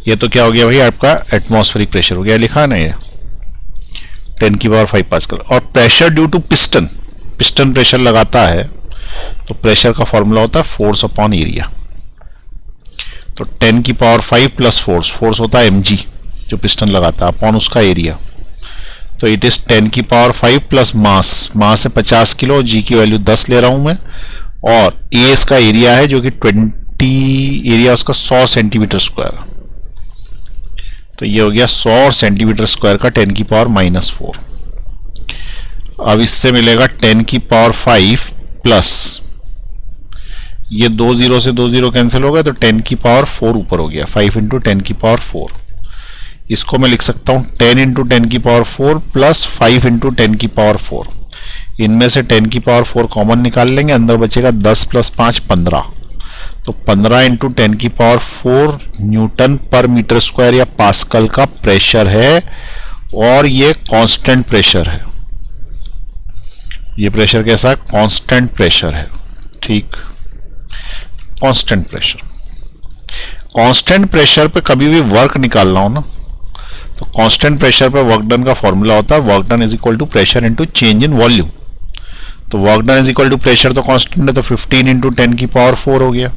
ये तो क्या हो गया भाई? आपका एटमॉस्फेरिक प्रेशर हो गया, लिखा है ना ये 10 की पावर 5 पास्कल। और pressure due to piston, piston pressure लगाता है तो प्रेशर का फॉर्मूला होता है फोर्स अपॉन एरिया। तो 10 की पावर 5 प्लस फोर्स, फोर्स होता है mg जो पिस्टन लगाता है, अपॉन उसका एरिया। तो इट इज 10 की पावर 5 प्लस मास, मास है 50 किलो, जी की वैल्यू 10 ले रहा हूं मैं, और ए इसका एरिया है जो कि 20, एरिया उसका 100 सेंटीमीटर स्क्वायर। तो ये हो गया 100 सेंटीमीटर स्क्वायर का 10 की पावर -4। अब इससे मिलेगा 10 की पावर 5 प्लस, ये 2 0 से 2 0 कैंसिल हो गए तो 10 की पावर 4 ऊपर हो गया, 5 इंटू 10 की पावर 4। इसको मैं लिख सकता हूं 10 इंटू 10 की पावर 4 प्लस 5 इंटू 10 की पावर 4। इनमें से 10 की पावर 4 कॉमन निकाल लेंगे, अंदर बचेगा 10 प्लस 5 15। तो 15 इंटू 10 की power 4 Newton per metre square या पास्कल का प्रेशर है, और ये कांस्टेंट प्रेशर है। ये प्रेशर कैसा है? कांस्टेंट प्रेशर है। ठीक, कांस्टेंट प्रेशर। कांस्टेंट प्रेशर पे कभी भी वर्क निकालना हो ना, तो कांस्टेंट प्रेशर पे वर्क डन का फॉर्मूला होता है work done is equal to pressure into change in volume. तो work done is equal to pressure तो कांस्टेंट है, तो 15 इंटू 10 की पावर 4 हो गया,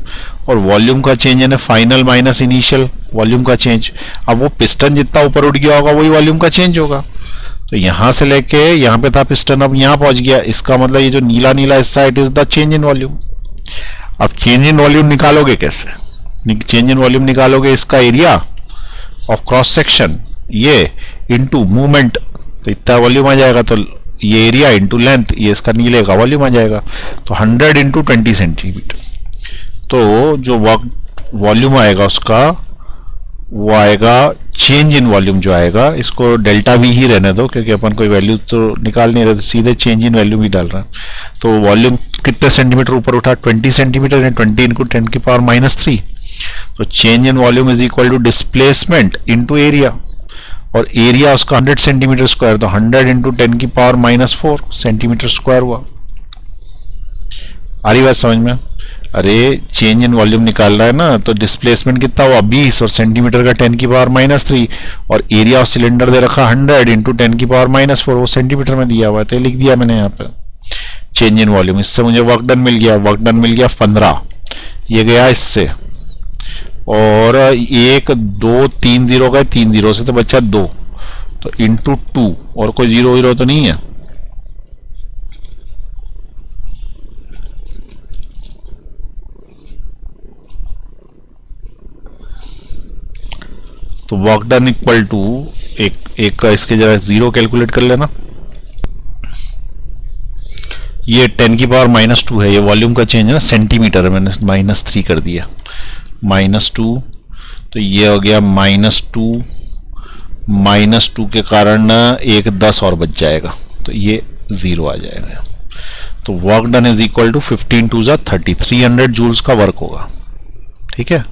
और वॉल्यूम का चेंज है फाइनल माइनस इनिशियल वॉल्यूम का चेंज। अब वो पिस्टन जितना ऊपर उठ गया होगा वही वॉल्यूम का चेंज होगा। तो यहां से लेके यहां पे था पिस्टन, अब यहां पहुंच गया, इसका मतलब ये जो नीला नीला हिस्सा it is the change in volume. अब चेंज इन वॉल्यूम निकालोगे कैसे? चेंज इन वॉल्यूम निकालोगे इसका एरिया ऑफ क्रॉस सेक्शन ये इनटू मूवमेंट, तो इतना वॉल्यूम आ जाएगा, तो ये एरिया इनटू लेंथ, ये इसका नीले का वॉल्यूम आ जाएगा। तो 100 इंटू 20 सेंटीमीटर, तो जो वॉल्यूम आएगा उसका वो आएगा चेंज इन वॉल्यूम जो आएगा, इसको डेल्टा वी ही रहने दो क्योंकि अपन कोई वैल्यू तो निकाल नहीं रहे, तो सीधे चेंज इन वैल्यूम ही डाल रहा है। तो वॉल्यूम कितने सेंटीमीटर ऊपर उठा? 20 सेंटीमीटर है, 20 इंटू 10 की पावर -3। तो change in volume is equal to displacement into area, और एरिया उसका 100 सेंटीमीटर स्क्वायर, तो 100 इंटू 10 की पावर -4 सेंटीमीटर स्क्वायर हुआ। आ रही बात समझ में? अरे चेंज इन वॉल्यूम निकाल रहा है ना, तो डिस्प्लेसमेंट कितना हुआ 20, और सेंटीमीटर का 10 की पावर -3, और एरिया ऑफ सिलेंडर दे रखा 100 इंटू 10 की पावर -4, वो सेंटीमीटर में दिया हुआ है, तो लिख दिया मैंने यहाँ पे चेंज इन वॉल्यूम। इससे मुझे वर्क डन मिल गया, वर्क डन मिल गया 15, ये गया इससे, और 1 2 3 0 गए 3 0 से, तो बच्चा 2, तो इंटू 2, और कोई 0 0 तो नहीं है, तो वर्क डन इक्वल टू एक का इसके जरा 0 कैलकुलेट कर लेना। ये 10 की पावर -2 है, ये वॉल्यूम का चेंज है ना, सेंटीमीटर है, मैंने -3 कर दिया, -2, तो ये हो गया -2 के कारण एक 10 और बच जाएगा, तो ये 0 आ जाएगा। तो work done is equal to 15 2 30, 300 joules का वर्क होगा। ठीक है,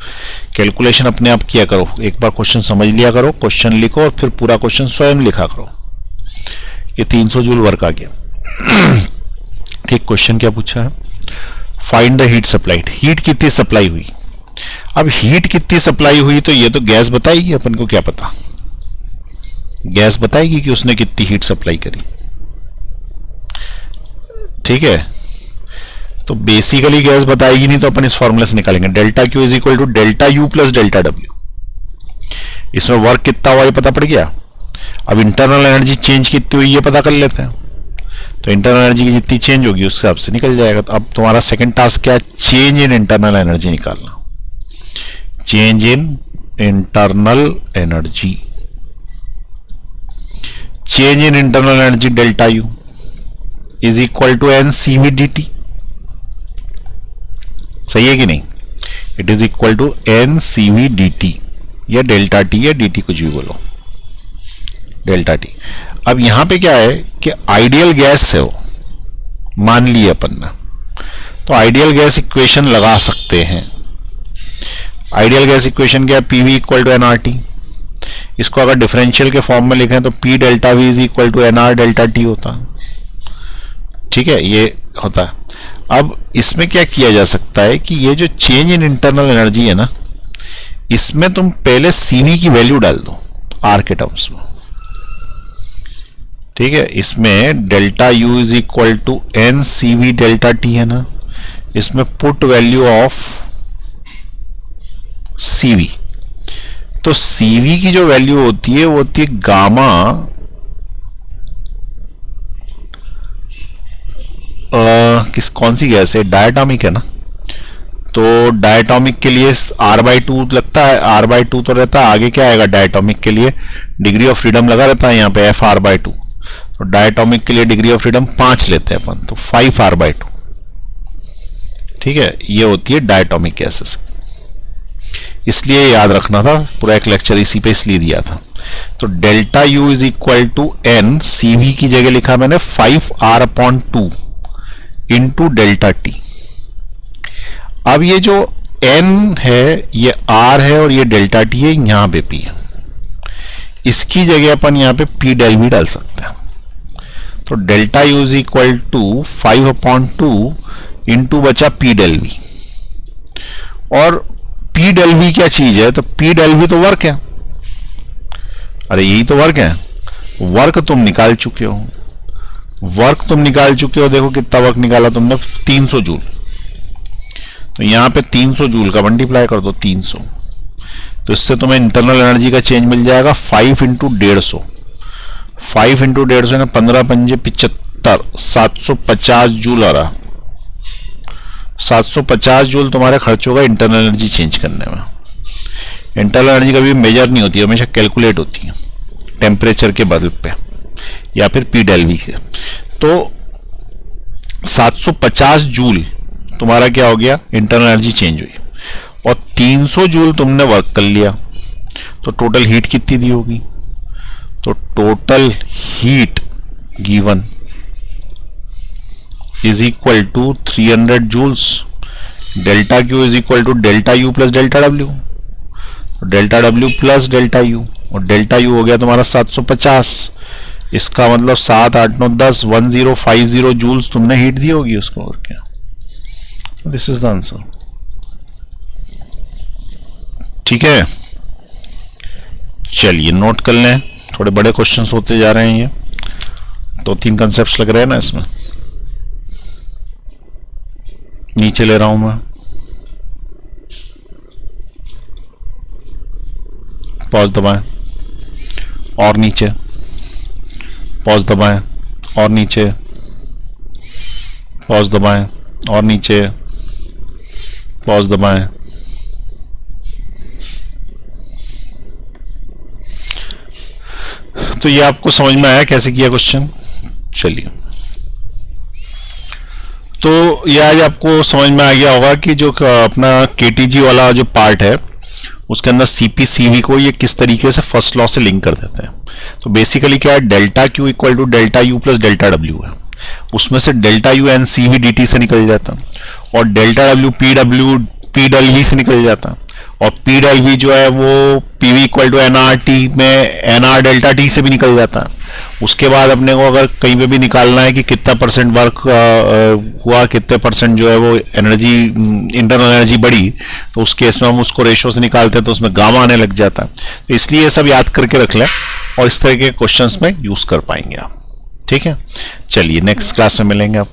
कैलकुलेशन अपने आप किया करो, एक बार क्वेश्चन समझ लिया करो, क्वेश्चन लिखो और फिर पूरा क्वेश्चन स्वयं लिखा करो। ये 300 जूल वर्क आ गया। ठीक, क्वेश्चन क्या पूछा है? Find the heat supplied, heat कितनी सप्लाई हुई। अब हीट कितनी सप्लाई हुई, तो ये तो गैस बताएगी, अपन को क्या पता, गैस बताएगी कि उसने कितनी हीट सप्लाई करी। ठीक है, तो बेसिकली गैस बताएगी नहीं, तो अपन इस फॉर्मूले से निकालेंगे delta Q is equal to delta U plus delta W. इसमें वर्क कितना हुआ ये पता पड़ गया, अब इंटरनल एनर्जी चेंज कितनी हुई ये पता कर लेते हैं। तो इंटरनल एनर्जी की जितनी चेंज होगी उस हिसाब से निकल जाएगा। तो अब तुम्हारा सेकंड टास्क क्या है, चेंज इन इंटरनल एनर्जी निकालना। Change in internal energy, change in internal energy delta U is equal to N C V D T. सही है कि नहीं? It is equal to N C V D T या delta T या D T कुछ भी बोलो, delta T. अब यहां पे क्या है कि आइडियल गैस है वो, मान लिया अपन ने, तो आइडियल गैस इक्वेशन लगा सकते हैं। आइडियल गैस इक्वेशन क्या है, पीवी इक्वल टू एनआरटी। इसको अगर डिफरेंशियल के फॉर्म में लिखें तो P delta V is equal to NR delta T होता है। ठीक है, ये होता है। अब इसमें क्या किया जा सकता है कि ये जो चेंज इन इंटरनल एनर्जी है ना, इसमें तुम पहले सीवी की वैल्यू डाल दो आर के टर्म्स में। ठीक है, इसमें delta U is equal to N C V delta T है ना, इसमें पुट वैल्यू ऑफ सीवी। तो सीवी की जो वैल्यू होती है वो होती है गामा कौन सी गैस है, डायटोमिक है ना। तो डायटोमिक के लिए R/2 लगता है, R/2 तो रहता है, आगे क्या आएगा डायटोमिक के लिए, डिग्री ऑफ फ्रीडम लगा रहता है यहाँ पे FR/2। तो डायटोमिक के लिए डिग्री ऑफ फ्रीडम 5 लेते हैं अपन, तो 5R/2। ठीक है, ये होती है डायटोमिक गैसेस। इसलिए याद रखना था, पूरा एक लेक्चर इसी पे इसलिए दिया था। तो delta U is equal to N, CV की जगह लिखा मैंने 5R/2 इंटू डेल्टा टी। अब ये जो n है ये r है और ये डेल्टा टी है, यहां पे p है, इसकी जगह अपन यहां पे p डेल वी डाल सकते हैं। तो delta U is equal to 5/2 into बचा p डेल वी। और p डेल वी क्या चीज है, तो p डेल वी तो वर्क है। अरे यही तो वर्क है, वर्क तुम निकाल चुके हो, वर्क तुम निकाल चुके हो। देखो कितना वर्क निकाला तुमने, 300 जूल। तो यहां पे 300 जूल का मल्टीप्लाई कर दो 300, तो इससे तुम्हें इंटरनल एनर्जी का चेंज मिल जाएगा 5 इंटू 150। 5 इंटू 150 ना 15 पंजे 75, 750 जूल आ रहा। 750 जूल तुम्हारा खर्च होगा इंटरनल एनर्जी चेंज करने में। इंटरनल एनर्जी कभी मेजर नहीं होती, हमेशा कैलकुलेट होती है टेम्परेचर के बदल पे या फिर पी डेल वी के। तो 750 जूल तुम्हारा क्या हो गया, इंटरनल एनर्जी चेंज हुई। और 300 जूल तुमने वर्क कर लिया, तो टोटल हीट कितनी दी होगी, तो total heat given is equal to 300 joules. Delta Q is equal to delta U plus delta W, delta W plus delta U, और डेल्टा यू हो गया तुम्हारा 750। इसका मतलब 7, 8, 9, 10 1050 जूल्स तुमने हीट दी होगी उसको। और क्या, दिस इज द आंसर। ठीक है, चलिए नोट कर लें, थोड़े बड़े क्वेश्चंस होते जा रहे हैं ये, 2-3 कंसेप्ट्स लग रहे हैं ना इसमें। नीचे ले रहा हूं मैं, पॉज दबाएं और नीचे, पॉज दबाएं और नीचे, पॉज दबाएं और नीचे, पॉज दबाएं। तो ये आपको समझ में आया कैसे किया क्वेश्चन। चलिए, तो ये आज आपको समझ में आ गया होगा कि जो अपना केटीजी वाला जो पार्ट है उसके अंदर सीपी सीवी को ये किस तरीके से फर्स्ट लॉ से लिंक कर देते हैं। तो बेसिकली क्या है, delta Q equal to delta U plus delta W है, उसमें से delta U N C V D T से निकल जाता है, और delta W P del V से निकल जाता है, और पी डेल वी जो है वो P V equal to N R T में एन आर डेल्टा टी से भी निकल जाता है। उसके बाद अपने को अगर कहीं पे भी निकालना है कि कितना परसेंट वर्क हुआ, कितने परसेंट जो है वो एनर्जी इंटरनल एनर्जी बढ़ी, तो उस केस में हम उसको रेशो से निकालते हैं, तो उसमें गामा आने लग जाता है। तो इसलिए ये सब याद करके रख लें और इस तरह के क्वेश्चंस में यूज कर पाएंगे आप। ठीक है, चलिए नेक्स्ट क्लास में मिलेंगे आप।